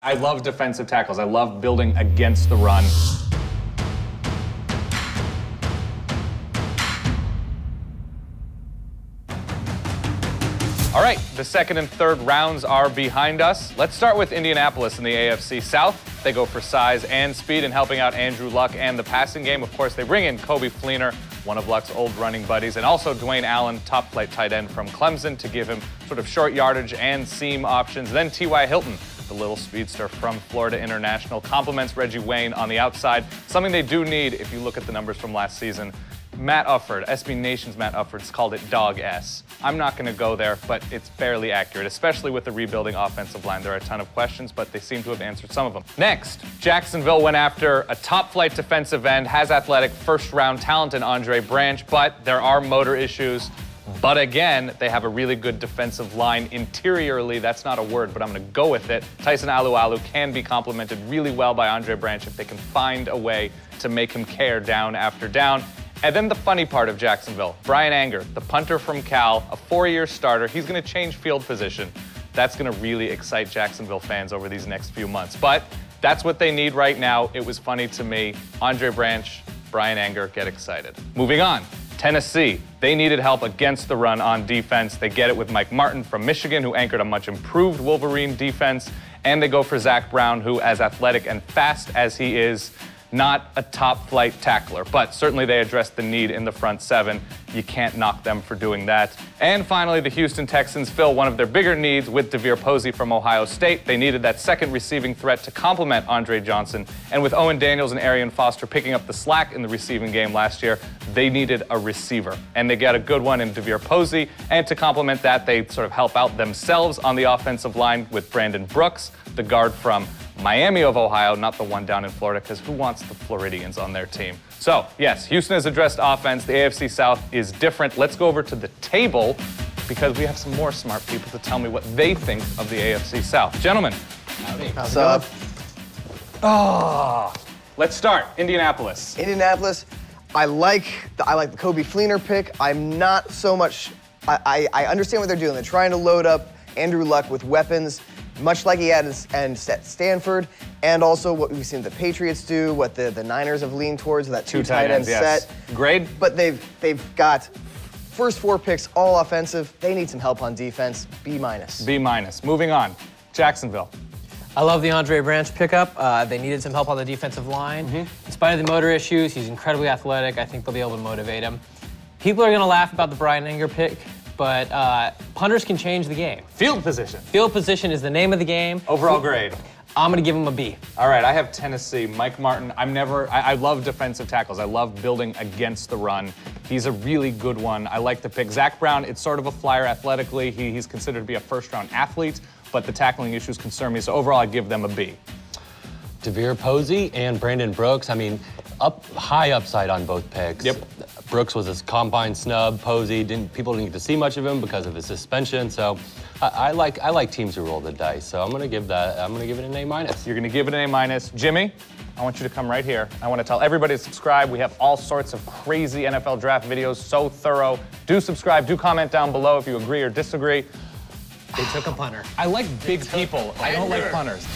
I love defensive tackles. I love building against the run. All right, the second and third rounds are behind us. Let's start with Indianapolis in the AFC South. They go for size and speed in helping out Andrew Luck and the passing game. Of course, they bring in Coby Fleener, one of Luck's old running buddies, and also Dwayne Allen, top flight tight end from Clemson, to give him sort of short yardage and seam options. Then T.Y. Hilton, the little speedster from Florida International, complements Reggie Wayne on the outside, something they do need if you look at the numbers from last season. Matt Ufford, SB Nation's Matt Ufford's called it Dog S. I'm not going to go there, but it's fairly accurate, especially with the rebuilding offensive line. There are a ton of questions, but they seem to have answered some of them. Next, Jacksonville went after a top-flight defensive end, has athletic first-round talent in Andre Branch, but there are motor issues. But again, they have a really good defensive line interiorly. That's not a word, but I'm going to go with it. Tyson Alualu can be complemented really well by Andre Branch if they can find a way to make him care down after down. And then the funny part of Jacksonville, Bryan Anger, the punter from Cal, a 4-year starter. He's going to change field position. That's going to really excite Jacksonville fans over these next few months. But that's what they need right now. It was funny to me. Andre Branch, Bryan Anger, get excited. Moving on. Tennessee, they needed help against the run on defense. They get it with Mike Martin from Michigan, who anchored a much improved Wolverine defense. And they go for Zach Brown, who, as athletic and fast as he is, not a top-flight tackler, but certainly they addressed the need in the front seven. You can't knock them for doing that. And finally, the Houston Texans fill one of their bigger needs with Devier Posey from Ohio State. They needed that second receiving threat to complement Andre Johnson. And with Owen Daniels and Arian Foster picking up the slack in the receiving game last year, they needed a receiver. And they got a good one in Devier Posey. And to complement that, they sort of help out themselves on the offensive line with Brandon Brooks, the guard from Miami of Ohio, not the one down in Florida, because who wants the Floridians on their team? So, yes, Houston has addressed offense. The AFC South is different. Let's go over to the table, because we have some more smart people to tell me what they think of the AFC South. Gentlemen. Howdy. What's up? Oh, let's start. Indianapolis. Indianapolis, I like the Coby Fleener pick. I'm not so much, I understand what they're doing. They're trying to load up Andrew Luck with weapons, much like he had at Stanford, and also what we've seen the Patriots do, what the Niners have leaned towards, that two tight end set. Grade? But they've got first 4 picks, all offensive. They need some help on defense. B-. B-. Moving on. Jacksonville. I love the Andre Branch pickup. They needed some help on the defensive line. In spite of the motor issues, he's incredibly athletic. I think they'll be able to motivate him. People are going to laugh about the Bryan Anger pick, but punters can change the game. Field position. Field position is the name of the game. Overall grade. I'm going to give him a B. All right, I have Tennessee. Mike Martin, I love defensive tackles. I love building against the run. He's a really good one. I like the pick. Zach Brown, it's sort of a flyer athletically. He's considered to be a first-round athlete, but the tackling issues concern me, so overall I give them a B. Devier Posey and Brandon Brooks, I mean, high upside on both picks. Yep. Brooks was a combine snub. Posey, people didn't get to see much of him because of his suspension. So I like teams who roll the dice. So I'm gonna give it an A-. You're gonna give it an A-. Jimmy, I want you to come right here. I want to tell everybody to subscribe. We have all sorts of crazy NFL draft videos, so thorough. Do subscribe, do comment down below if you agree or disagree. They took a punter. I like big people. I don't like punters.